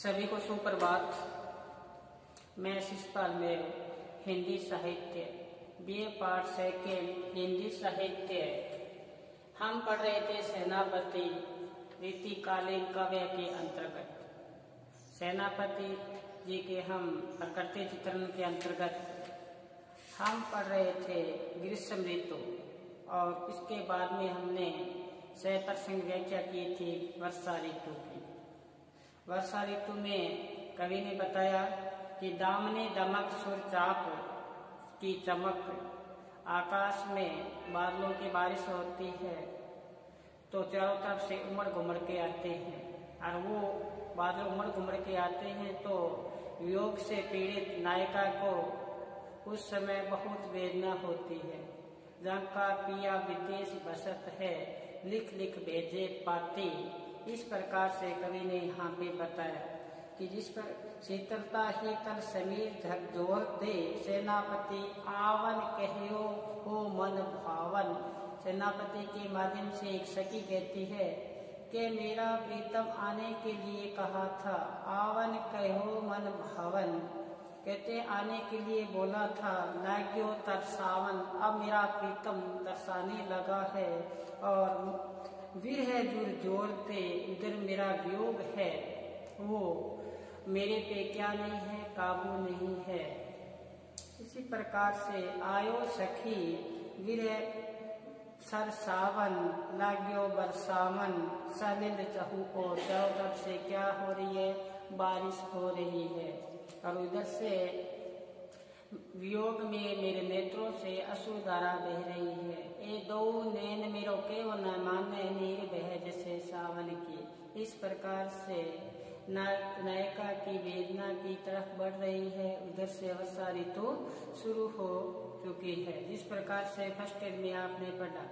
सभी को सुप्रभात। मैं शिषपाल मेरू, हिंदी साहित्य बीए पार्ट सेकेंड हिंदी साहित्य। हम पढ़ रहे थे सेनापति रीतिकालीन काव्य के अंतर्गत। सेनापति जी के हम प्रकृति चित्रण के अंतर्गत हम पढ़ रहे थे ग्रीष्म ऋतु, और इसके बाद में हमने सप्रसंग व्याख्या की थी वर्षा ऋतु की। वर्षा ऋतु में कवि ने बताया कि दामने दमक सुर चाप की चमक, आकाश में बादलों की बारिश होती है तो चारों तरफ से उमड़ घुमड़ के आते हैं, और वो बादल उमड़ घुमड़ के आते हैं तो वियोग से पीड़ित नायिका को उस समय बहुत वेदना होती है। जंका पिया विदेश बसत है, लिख लिख भेजे पाती। इस प्रकार से कवि ने यहाँ पे बताया कि जिस पर शीतलता ही तल समीर झकझोर दे, सेनापति आवन कहियो हो मन भावन। सेनापति के माध्यम से एक सखी कहती है कि मेरा प्रीतम आने के लिए कहा था, आवन कहो मन भावन। कहते आने के लिए बोला था, लाग्यो तरसावन। अब मेरा प्रीतम तरसाने लगा है और विरह जुर जोरते उधर मेरा वियोग है, वो मेरे पे क्या नहीं है, काबू नहीं है। इसी प्रकार से आयो सखी विरह सर सावन, लाग्यो बरसावन। सलिल चहु और चारों तरफ से क्या हो रही है, बारिश हो रही है, और उधर से वियोग में मेरे नेत्रों से अश्रुधारा बह रही है। ए दो नैन मेरो केव न माने, नीर बह जैसे सावन की। इस प्रकार से नायिका की वेदना की तरफ बढ़ रही है, उधर से वर्षा ऋतु शुरू हो चुकी है। जिस प्रकार से फर्स्ट एड में आपने पढ़ा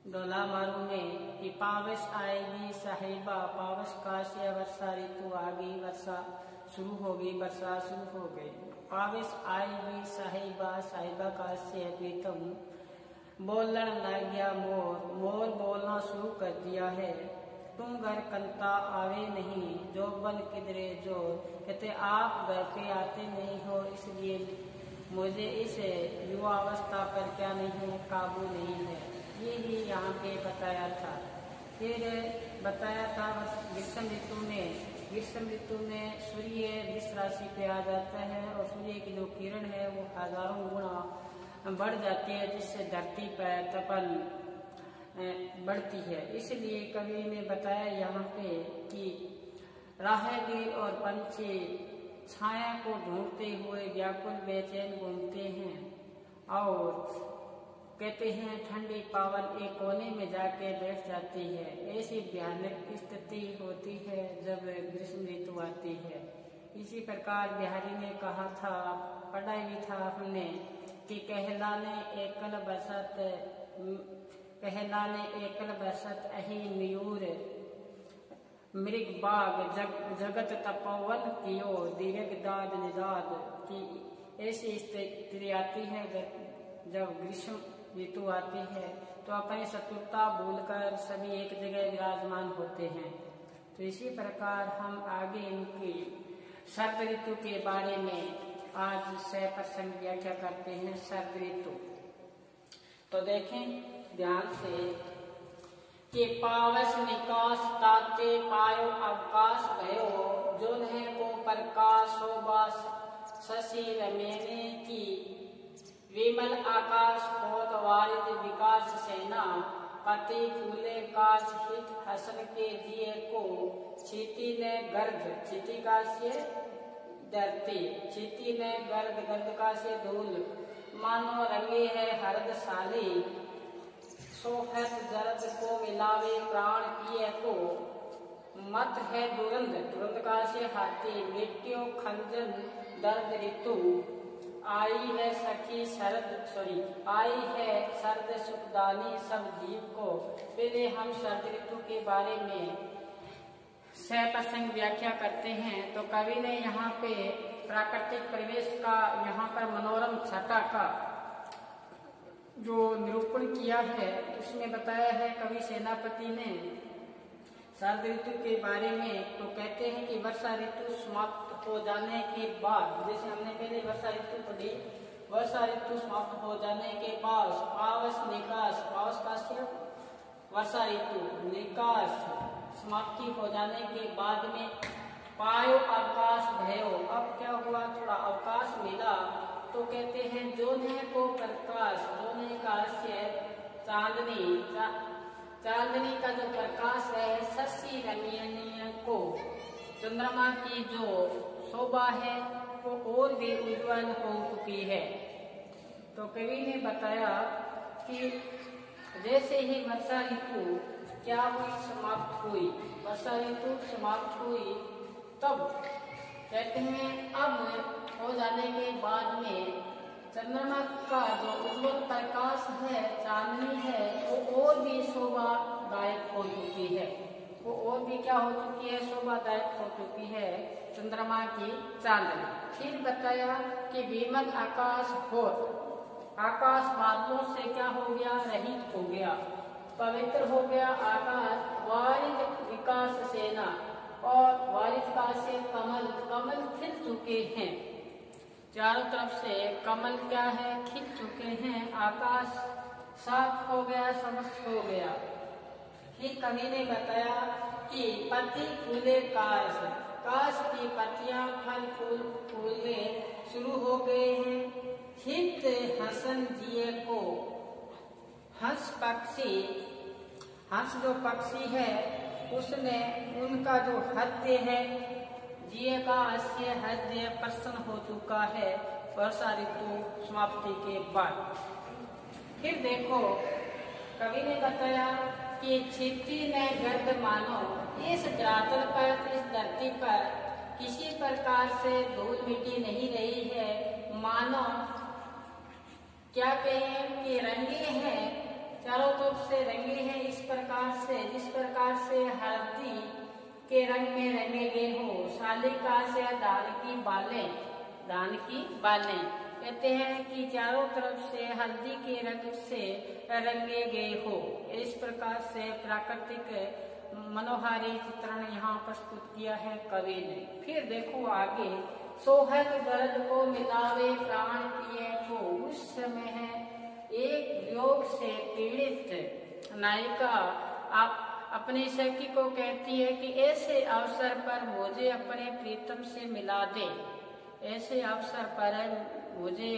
डोला मारू में कि पावस आएगी साहिबा, पावस का से वर्षा ऋतु आ गई, वर्षा शुरू होगी, वर्षा शुरू हो गई। पावस आएगी साहिबा, साहिबा का से प्रीतम बोलन लग गया मोर, मोर बोलना शुरू कर दिया है। तुम घर कंता आवे नहीं, जो बन किधरे जो। कहते आप घर पे आते नहीं हो, इसलिए मुझे इस युवावस्था पर क्या नहीं है, काबू नहीं है। ये ही यहाँ पे बताया था। फिर बताया था ग्रीष्म ऋतु में, ग्रीष्म ऋतु में सूर्य वृष राशि पे आ जाता है और सूर्य की जो किरण है वो हजारों गुना बढ़ जाती है, जिससे धरती पर तपन बढ़ती है। इसलिए कवि ने बताया यहाँ पे कि राहगीर और पंछी छाया को ढूंढते हुए व्याकुल बेचैन घूमते हैं, और कहते हैं ठंडी पावन एक कोने में जाके बैठ जाती है। ऐसी भयानक स्थिति होती है जब ग्रीष्म ऋतु आती है। इसी प्रकार बिहारी ने कहा था, पढ़ा भी था हमने कि कहलाने एकल बसत अहि मयूर, मृग बाग जगत तपोवन कियो, दीर्घ दाद निदाद। की ऐसी स्थिति आती है जब ग्रीष्म ऋतु आती है तो अपनी शत्रुता भूलकर सभी एक जगह विराजमान होते हैं। तो इसी प्रकार हम आगे इनकी शरद ऋतु के बारे में आज सप्रसंग व्याख्या करते हैं। शरद ऋतु तो देखें ध्यान से कि पावस निकास ताते पायो अवकाश भयो, जो है को प्रकाश शोभा शशि रमेने की। विमल आकाश होत वारिद विकास सेना, पति फूले काश हित हसन के दिए को। चीटी ने गर्द, चीटी का से धरती, चीटी ने गर्द, गर्द का से धूल। मानो रंगे है हरद साली, सोहत जरद को मिलावे प्राण किए को। मत है दुरंद, दुरंद का से हाथी, मृत्यु खंजन दर्द ऋतु। आई है सखी आई है शरद सुखदानी सब जीव को। पहले हम शरद ऋतु के बारे में सप्रसंग व्याख्या करते हैं। तो कवि ने यहाँ पे प्राकृतिक परिवेश का, यहाँ पर मनोरम छटा का जो निरूपण किया है, उसमें बताया है कवि सेनापति ने शरद ऋतु के बारे में तो कहते हैं कि वर्षा ऋतु समाप्त हो जाने के बाद, जैसे हमने पहले वर्षा ऋतु पढ़ी, वर्षा ऋतु समाप्त हो जाने के बाद पावस निकास, पावस का सिर्फ वर्षा ऋतु निकास समाप्ति हो जाने के बाद में पायो अवकाश भयो, अब क्या हुआ, थोड़ा अवकाश मिला, तो कहते हैं जोने को प्रकाश, जोने का चांदनी, चांदनी का जो प्रकाश है, शशि रमणीय को, चंद्रमा की जो शोभा है वो और भी उज्जवल हो चुकी है। तो कवि ने बताया कि जैसे ही वर्षा ऋतु क्या हुई, समाप्त हुई, वर्षा ऋतु समाप्त हुई, तब कहते हैं अब हो जाने के बाद में चंद्रमा का जो उज्जवल प्रकाश है, चांदनी है, वो और भी शोभादायक हो चुकी है, वो और भी क्या हो चुकी है, शोभादायक हो चुकी है चंद्रमा की चांदनी। फिर बताया कि विमल आकाश होत, आकाश बादलों से क्या हो गया, रहित हो गया, पवित्र हो गया आकाश, वारिज विकास सेना, और वारिज का से कमल, कमल खिल चुके हैं, चारों तरफ से कमल क्या है, खिल चुके हैं, आकाश साफ हो गया, समस्त हो गया। फिर कवि ने बताया कि पत्ती फूले काश, काश की पत्तियां फल फूल फूलने शुरू हो गए हैं, हित हसन जिए को, हंस पक्षी, हंस जो पक्षी है उसने उनका जो हृदय है, जिए का अस्य हृदय प्रसन्न हो चुका है वर्षा ऋतु समाप्ति के बाद। फिर देखो कवि ने बताया कि क्षिति ने गर्द मानो, इस धरातल पर, इस धरती पर किसी प्रकार से धूल मिट्टी नहीं रही है, मानो क्या कहें कि रंगे हैं, चारों तरफ से रंगे हैं, इस प्रकार से, जिस प्रकार से हल्दी के रंग में रंगे गए हो, शालिका से दान की बालें, दान की बालें, कहते हैं कि चारों तरफ से हल्दी के रंग से रंगे गए हो, इस प्रकार से प्राकृतिक मनोहारी चित्रण यहाँ प्रस्तुत किया है कवि ने। फिर देखो आगे, सोहग दर्द को मिलावे प्राण पिए को, उस समय है एक वियोग से पीड़ित नायिका आप अपनी सखी को कहती है कि ऐसे अवसर पर मुझे अपने प्रीतम से मिला दे, ऐसे अवसर पर मुझे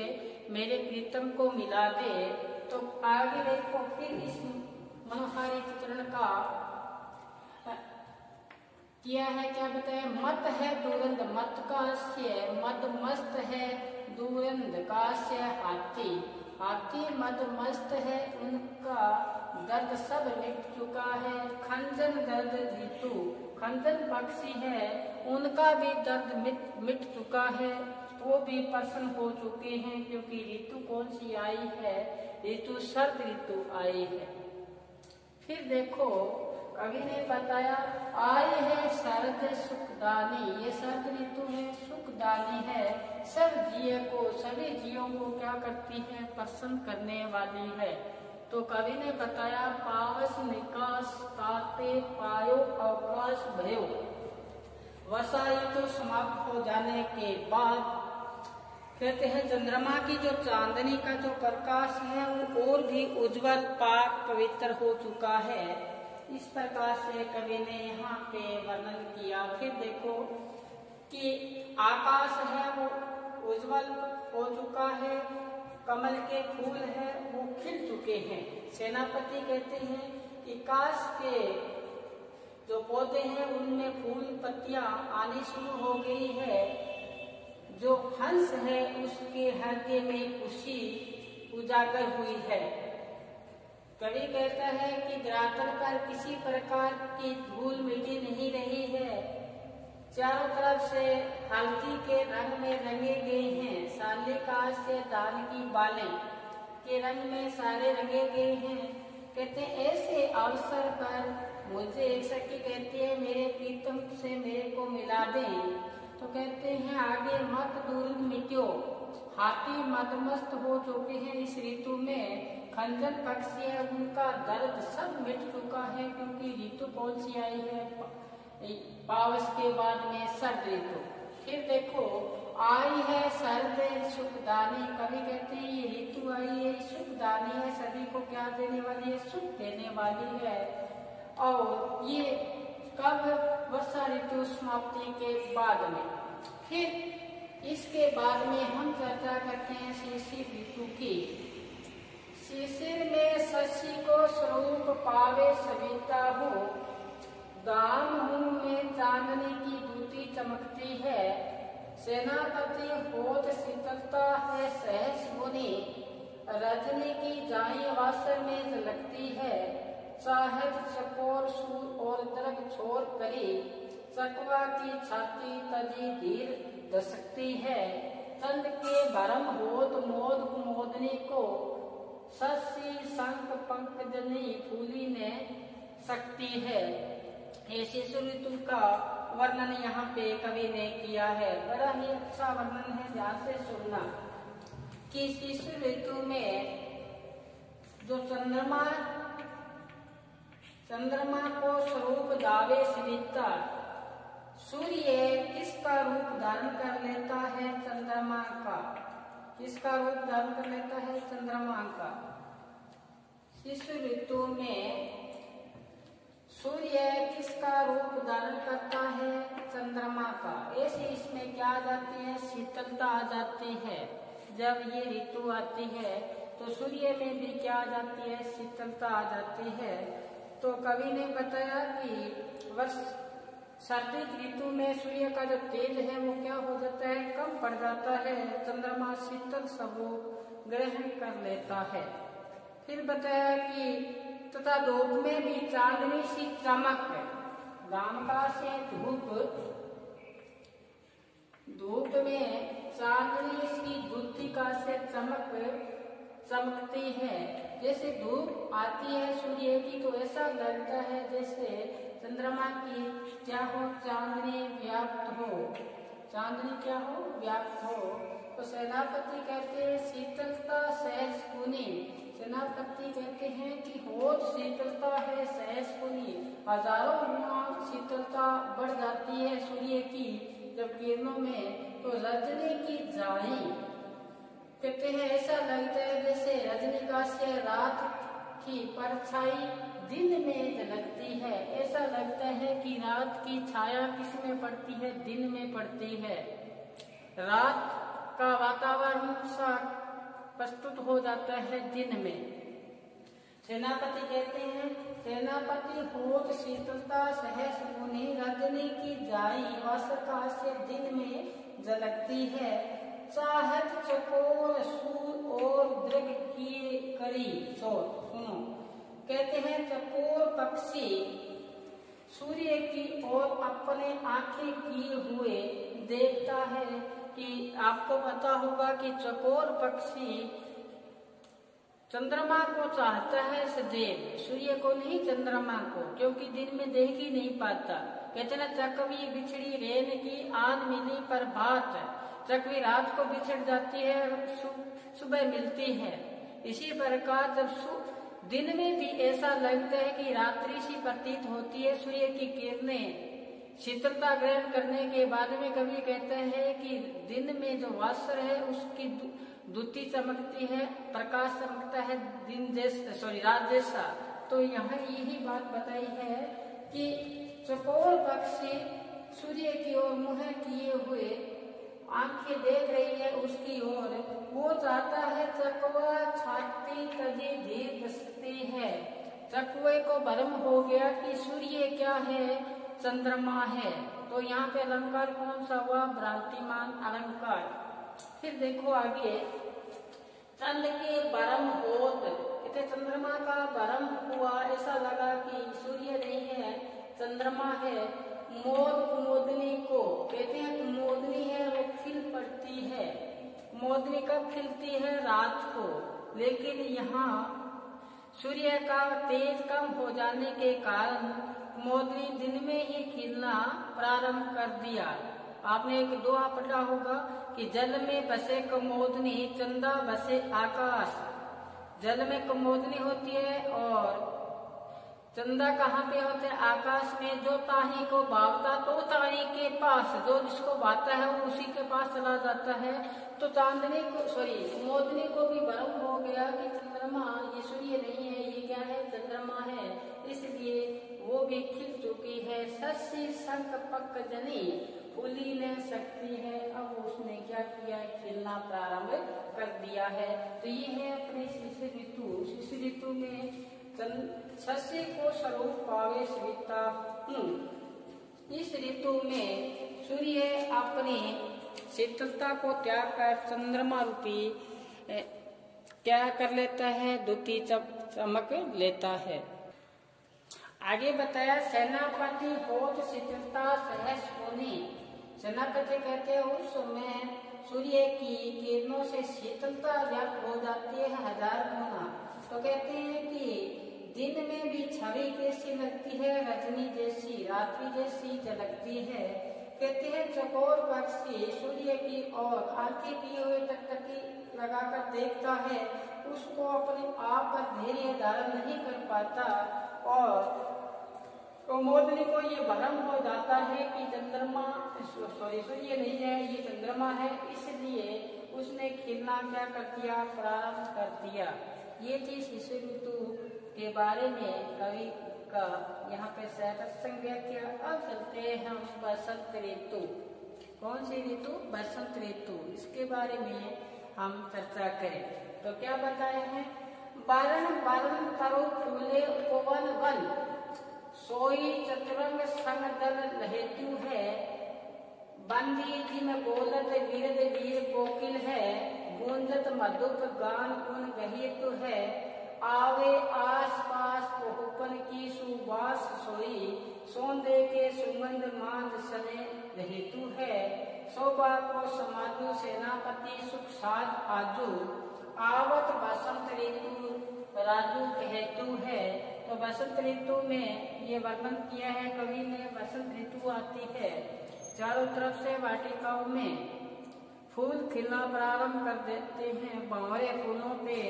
मेरे प्रीतम को मिला दे। तो आगे देखो फिर इस मनोहारी चित्रण का किया है, क्या बताया, मत है दुरंद, मत काश्य मद मस्त है, दुरंद काश्य हाथी, हाथी मद मस्त है, उनका दर्द सब मिट चुका है, खंजन दर्द ऋतु, खंजन पक्षी है, उनका भी दर्द मिट चुका है, वो भी प्रसन्न हो चुके हैं, क्योंकि ऋतु कौन सी आई है, ऋतु शरद ऋतु आई है। फिर देखो कवि ने बताया, आई है शरद सुखदानी, ये शरद ऋतु है, सुखदानी है, सब जिये को, सभी जीवों को क्या करती है, प्रसन्न करने वाली है। तो कवि ने बताया, पावस निकास ताते पायो अवकाश भयो, वर्षा ऋतु समाप्त हो जाने के बाद कहते हैं चंद्रमा की जो चांदनी का जो प्रकाश है वो और भी उज्जवल पाक पवित्र हो चुका है, इस प्रकार से कवि ने यहाँ पे वर्णन किया। फिर देखो कि आकाश है वो उज्जवल हो चुका है, कमल के फूल है वो खिल चुके हैं, सेनापति कहते हैं कि काश के जो पौधे हैं उनमें फूल पत्तियां आनी शुरू हो गई है, जो हंस है उसके हृदय में खुशी उजागर हुई है। कवि कहता है कि धरातल पर किसी प्रकार की धूल मिट्टी नहीं रही है, चारों तरफ से हल्दी के रंग में रंगे गए हैं, शालिका से दान की बालें के रंग में सारे रंगे गए हैं। कहते हैं ऐसे अवसर पर मुझे एक सखी कहती है मेरे प्रीतम से मेरे को मिला दें। तो कहते हैं आगे, मत दूर मिट्यो, हाथी मदमस्त हो चुके हैं इस ऋतु में, खंजन पक्षी है उनका दर्द सब मिट चुका है, क्योंकि ऋतु कौन सी आई है, पावस के बाद में सर्द ऋतु। फिर देखो आई है सर्द सुखदानी, कवि कहते हैं ये ऋतु आई है सुखदानी है, सभी को क्या देने वाली है, सुख देने वाली है। और ये कब, वर्षा ऋतु समाप्ति के बाद में। फिर इसके बाद में हम चर्चा करते हैं शिशिर ऋतु की। शिशिर में शशि को स्वरूप पावे सविता हो, गाम मुंह में चांदनी की दूती चमकती है, सेनापति होत शीतलता है सहस मुनि, रजनी की जाई वासर में झलकती है, चाहत चकोर सूर और दरग छोर करी, चकवा की छाती तजी धीर दसकती है, चंद के भरम होत मोद कुमोदनी को, शशि शंख पंकजनी फूली ने सकती है। शिशु ऋतु का वर्णन यहाँ पे कवि ने किया है, बड़ा ही अच्छा वर्णन है, ध्यान से सुनना कि शिशु ऋतु में जो चंद्रमा को स्वरूप दावे सविता, सूर्य किसका रूप धारण कर लेता है, चंद्रमा का, किसका रूप धारण कर लेता है, चंद्रमा का। शिशु ऋतु में सूर्य किसका रूप धारण करता है, चंद्रमा का। ऐसे इसमें क्या आ जाती है, शीतलता आ जाती है। जब ये ऋतु आती है तो सूर्य में भी क्या आ जाती है, शीतलता आ जाती है। तो कवि ने बताया कि सर्दी ऋतु में सूर्य का जो तेज है वो क्या हो जाता है, कम पड़ जाता है, चंद्रमा शीतल स्वरूप ग्रहण कर लेता है। फिर बताया कि तथा धूप में भी चांदनी सी चमक, दामका से धूप में चांदनी सी द्युतिका से चमकती है। जैसे धूप आती है सूर्य की तो ऐसा लगता है जैसे चंद्रमा की क्या हो, चांदनी व्याप्त हो, चांदनी क्या हो, व्याप्त हो। तो सेनापति कहते हैं शीतलता सहस पुनि, सेनापति कहते हैं कि होत शीतलता है सहस पुनि, हजारों गुना शीतलता बढ़ जाती है सूर्य की जब किरणों में। तो रजनी की जाई, कहते हैं ऐसा लगता है जैसे रजनीकांत से रात की परछाई दिन में झलकती है, ऐसा लगता है कि रात की छाया किस में पड़ती है, दिन में पड़ती है। रात का वातावरण सा प्रस्तुत हो जाता है दिन में। सेनापति कहते हैं सेनापति होत शीतलता सहस मुनि, रजनी की जाई वासका से दिन में झलकती है, चाहत चकोर सूर और दृग किए करी शोर। सुनो, कहते हैं चकोर पक्षी सूर्य की ओर अपने आंखें किए हुए देखता है। कि आपको पता होगा कि चकोर पक्षी चंद्रमा को चाहता है सदैव, सूर्य को नहीं चंद्रमा को, क्योंकि दिन में देख ही नहीं पाता। कहते ना चकवी बिछड़ी रेन की आन मिली पर बात, चकवी रात को बिछड़ जाती है सुबह मिलती है। इसी प्रकार जब दिन में भी ऐसा लगता है कि रात्रि सी प्रतीत होती है, सूर्य की किरणें शीतलता ग्रहण करने के बाद में कवि कहते हैं कि दिन में जो वासर है उसकी द्युति चमकती है, प्रकाश चमकता है दिन जैसा, रात जैसा। तो यहाँ यही बात बताई है कि चकोर पक्षी सूर्य की ओर मुंह किए हुए आंखें देख रही है उसकी ओर, वो चाहता है चकवा छाती तजी धीर दसती है। चकवे को भ्रम हो गया कि सूर्य क्या है, चंद्रमा है। तो यहाँ पे अलंकार कौन सा हुआ, भ्रांतिमान अलंकार। फिर देखो आगे, चंद के भ्रम होत, कहते चंद्रमा का भ्रम हुआ, ऐसा लगा कि सूर्य नहीं है चंद्रमा है। मोद कुमोदनी को, कहते हैं कुमोदनी है वो खिल पड़ती है। कुमोदनी कब खिलती है, रात को। लेकिन यहाँ सूर्य का तेज कम हो जाने के कारण कुमोदनी दिन में ही खिलना प्रारंभ कर दिया। आपने एक दोहा पढ़ा होगा कि जल में बसे कुमोदनी, चंदा बसे आकाश। जल में कुमोदनी होती है और चंदा कहाँ पे होते हैं? आकाश में। जो ताही को भावता तो ताही के पास, जो जिसको भाता है वो उसी के पास चला जाता है। तो चांदनी को कुमोदनी को भी भ्रम हो गया कि चंद्रमा ये सूर्य नहीं है, ये क्या है? चंद्रमा है। इसलिए वो भी खिल चुकी है। शशि शंख पक्क जनी फूली ने शक्ति है। अब उसने क्या किया? खिलना प्रारंभ कर दिया है। तो ये है अपने शिशिर ऋतु। शिशिर ऋतु में शशि को स्वरूप पावे सविता। इस ऋतु में सूर्य अपनी शीतलता को त्याग कर चंद्रमा रूपी क्या कर लेता है? द्युति चमक लेता है। आगे बताया सेनापति होत शीतलता सहस होनी। सेनापति कहते हैं उस समय सूर्य की किरणों से शीतलता व्याप्त हो जाती है 1000 गुना। तो कहते हैं कि दिन में भी छवि कैसी लगती है? रजनी जैसी, रात्रि जैसी झलकती है। कहते हैं चकोर पक्षी सूर्य की ओर आंखें किए हुए टकटकी लगाकर देखता है, उसको अपने आप पर धैर्य धारण नहीं कर पाता और कुमोदनी को ये भ्रम हो जाता है कि चंद्रमा सूर्य नहीं है, ये चंद्रमा है। इसलिए उसने खिलना क्या कर दिया? प्रारंभ कर दिया। ये थी शिशिर ऋतु के बारे में कवि का यहाँ पे संज्ञा किया। अब चलते हैं हम बसंत ऋतु। कौन सी ऋतु? बसंत ऋतु। इसके बारे में हम चर्चा करें तो क्या बताए हैं? बारण बारण तरु फूले उपवन वन, सोई चतुरंग संग दल लहेतु है। बंदी जिम बोलत वीरद वीर कोकिल है, गूंजत मधुप गान गुण गहितु है। आवे आस पास बहुपन की सुबास सोई, सौंदे के सुगंध मांद सने हेतु है। शोभा को समाजु सेनापति सुख साध आजू, आवत बसंत ऋतु राजू हेतु है। तो बसंत ऋतु में ये वर्णन किया है कवि ने। बसंत ऋतु आती है, चारों तरफ से वाटिकाओं में फूल खिलना प्रारंभ कर देते हैं। भंवरे फूलों पे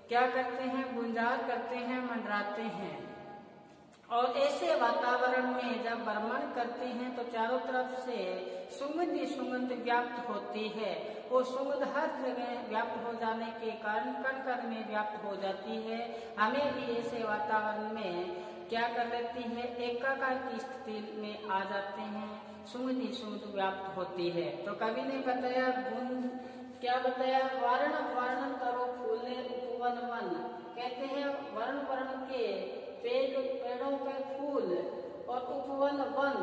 क्या करते हैं? गुंजार करते हैं, मंडराते हैं। और ऐसे वातावरण में जब भ्रमण करते हैं तो चारों तरफ से सुगंध ही सुगंध व्याप्त होती है। वो सुगंध हर जगह व्याप्त हो जाने के कारण कण कण में व्याप्त हो जाती है। हमें भी ऐसे वातावरण में क्या कर लेती है? एकाकार की स्थिति में आ जाते हैं। सुगंध ही सुगंध व्याप्त होती है। तो कवि ने बताया गुण क्या बताया? वर्ण वर्ण करो फूले उपवन वन। कहते हैं वर्ण वर्ण के पेड़ों पे फूल और उपवन वन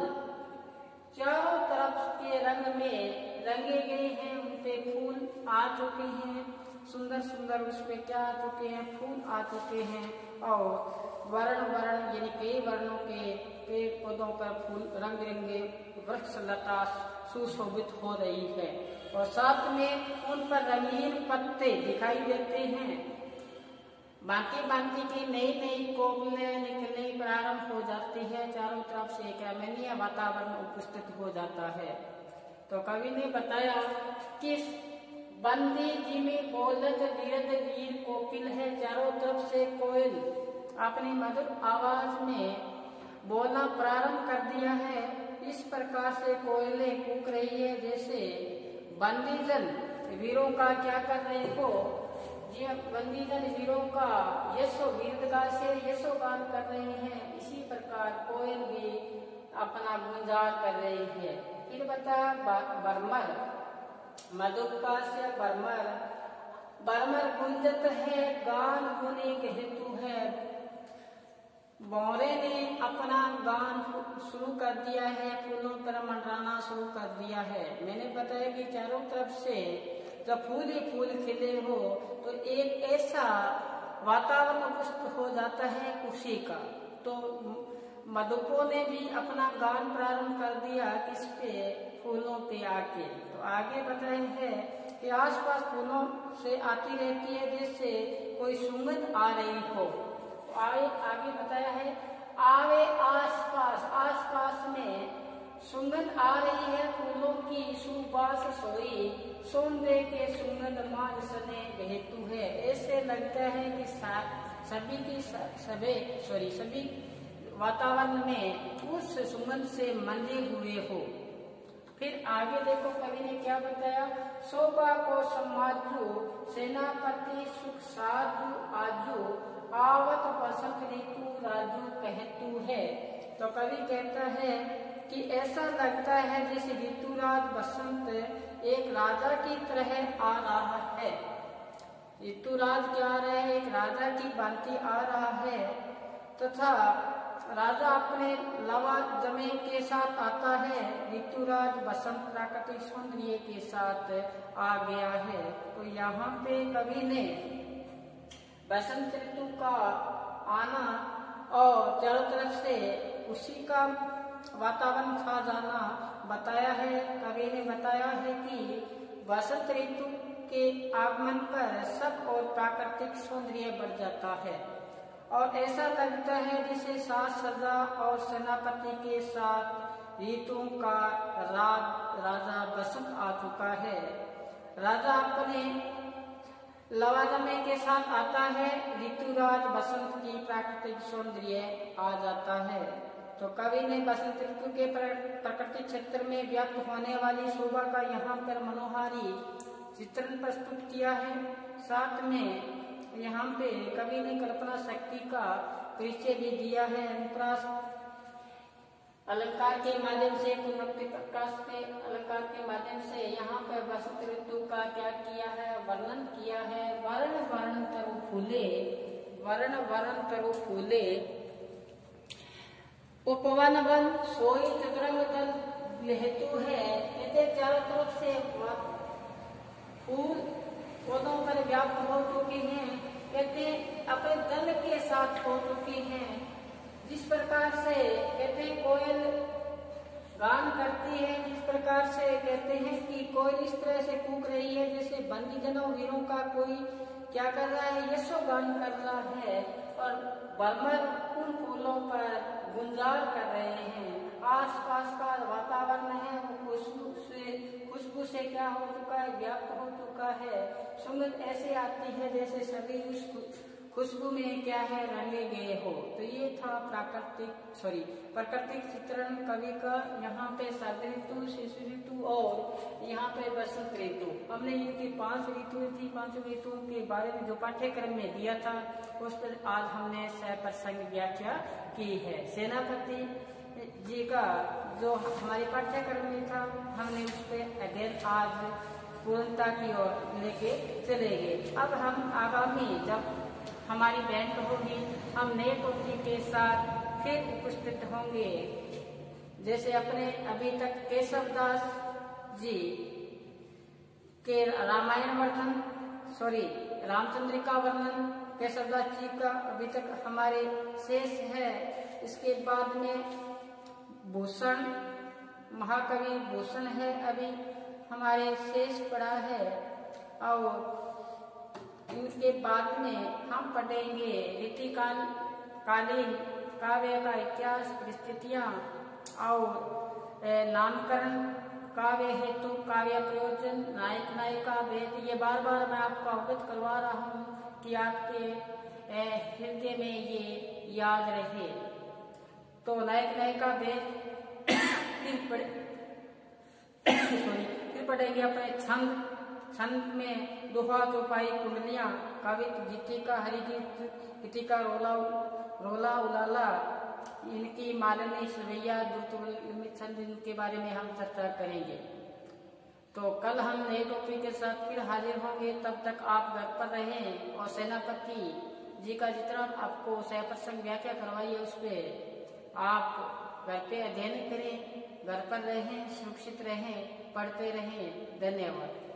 चारों तरफ के रंग में रंगे गए हैं। उनपे फूल आ चुके हैं, सुंदर सुंदर उसपे क्या आ चुके हैं? फूल आ चुके हैं। और वर्ण वर्ण यानी कई वर्णों के पेड़ पौधों पर फूल रंग बिरंगे वृक्ष लता सुशोभित हो रही है और साथ में उन पर रंगीन पत्ते दिखाई देते हैं। बाकी बाकी की नई नई कोकिलें निकलने प्रारंभ हो जाती है। चारों तरफ से एक रमणीय वातावरण उपस्थित हो जाता है। तो कवि ने बताया कि बंदी जिमी बोलत वीरद वीर कोकिल है। चारों तरफ से कोयल अपनी मधुर आवाज में बोलना प्रारंभ कर दिया है। इस प्रकार से कोयलें कूक रही है जैसे बंदीजन वीरों का क्या कर रहे हो? जी बंदीजन वीरों का यशोगान कर रहे हैं। इसी प्रकार कोयल भी अपना गुंजार कर रही है। फिर बता बर्मर मधुका से बर्मर गुंजत है गान गुने हेतु है। भंवरे ने अपना गान शुरू कर दिया है, फूलों पर मंडराना शुरू कर दिया है। मैंने बताया कि चारों तरफ से जब फूल ही फूल खिले हो तो एक ऐसा वातावरण उपस्थित हो जाता है खुशी का। तो मधुपों ने भी अपना गान प्रारंभ कर दिया किस पे? फूलों पे आके। तो आगे बताए हैं कि आसपास फूलों से आती रहती है जैसे कोई सुगंध आ रही हो। आगे बताया है आवे आसपास में सुगंध आ रही है फूलों की सुबास सोई, सौंदे के सुगंध माज सने बहेतु है। ऐसे लगता है कि सभी वातावरण में उस सुगंध से मंजे हुए हो। फिर आगे देखो कवि ने क्या बताया, शोभा को समाजू सेनापति सुख साजू आजू, आवत बसंत ऋतु राजू कहतू है। तो कवि कहता है कि ऐसा लगता है जैसे ऋतुराज बसंत एक राजा की तरह आ रहा है। ऋतुराज क्या आ रहा है, एक राजा की भांति आ रहा है, तथा राजा अपने लवाजमे के साथ आता है, ऋतुराज बसंत प्राकृतिक सौंदर्य के साथ आ गया है। तो यहाँ पे कवि ने बसंत ऋतु का आना और चारों तरफ से उसी का वातावरण छा जाना बताया है। कवि ने बताया है कि बसंत ऋतु के आगमन पर सब और प्राकृतिक सौंदर्य बढ़ जाता है और ऐसा लगता है जैसे साज सज्जा और सेनापति के साथ ऋतुओं का राजा बसंत आ चुका है। राजा अपने लवाजमे के साथ आता है, ऋतुराज बसंत की प्राकृतिक सौंदर्य आ जाता है। तो कवि ने बसंत ऋतु के प्रकृति क्षेत्र में व्याप्त होने वाली शोभा का यहाँ पर मनोहारी चित्रण प्रस्तुत किया है। साथ में यहाँ पे कवि ने कल्पना शक्ति का परिचय भी दिया है। अनुप्रास अलंकार के माध्यम से, पुनरुक्ति प्रकाश के अलंकार के माध्यम से यहाँ पर बसंत ऋतु का क्या किया है, वर्णन किया है। वर्ण वर्ण तरु फूले, वर्ण वर्ण तरु फूले, उपवन वन सोई चतुरंग दल हेतु है। कहते चारों तरफ से फूल पौधों पर व्याप्त हो चुके हैं, कहते अपने दल के साथ हो चुके हैं। जिस प्रकार से कहते हैं कोयल गान करती है, जिस प्रकार से कहते हैं कि कोयल इस तरह से कूक रही है जैसे बंदी जनों वीरों का कोई क्या कर रहा है, यशो गान कर रहा है और भ्रमर उन फूलों पर गुंजार कर रहे हैं। आसपास का वातावरण है वो खुशबू से क्या हो चुका है, व्याप्त हो चुका है। सुगंध ऐसे आती है जैसे सभी उस खुशबू में क्या है, रंगे गए हो। तो ये था प्राकृतिक चित्रण कवि का। यहाँ पे शरद ऋतु, शिशु ऋतु और यहाँ पे बसंत ऋतु। हमने इनकी 5 ऋतुएं थी, 5 ऋतुओं के बारे में जो पाठ्यक्रम में दिया था उस पर आज हमने सप्रसंग व्याख्या की है। सेनापति जी का जो हमारे पाठ्यक्रम में था हमने उस पर अध्ययन आज पूर्णता की ओर लेके चले गए। अब हम आगामी जब हमारी बैंड होगी हम नए टॉपिक के साथ फिर उपस्थित होंगे। जैसे अपने अभी तक केशवदास जी के रामचंद्रिका वर्णन केशवदास जी का अभी तक हमारे शेष है। इसके बाद में भूषण, महाकवि भूषण है अभी हमारे शेष पड़ा है। और इनके बाद में हम पढ़ेंगे रीतिकालीन काव्य का इतिहास, परिस्थितियाँ और नामकरण, काव्य हेतु, काव्य प्रयोजन, नायक नायिका भेद। ये बार बार मैं आपको अवगत करवा रहा हूँ कि आपके हृदय में ये याद रहे। तो नायक नायिका भेद फिर पढ़ेंगे अपने छंद में दोहा, चौपाई, कुंडलियां, कवित, गीतिका, हरिगीत, गीतिका, रोला उलाला, इनकी मालिनी, सवैया, छंद, इनके बारे में हम चर्चा करेंगे। तो कल हम नए टॉपिक के साथ फिर हाजिर होंगे। तब तक आप घर पर रहें और सेनापति जी का जितना आपको सप्रसंग व्याख्या करवाई है उस पर आप घर पे अध्ययन करें, घर पर रहें, सुरक्षित रहें, पढ़ते रहें। धन्यवाद।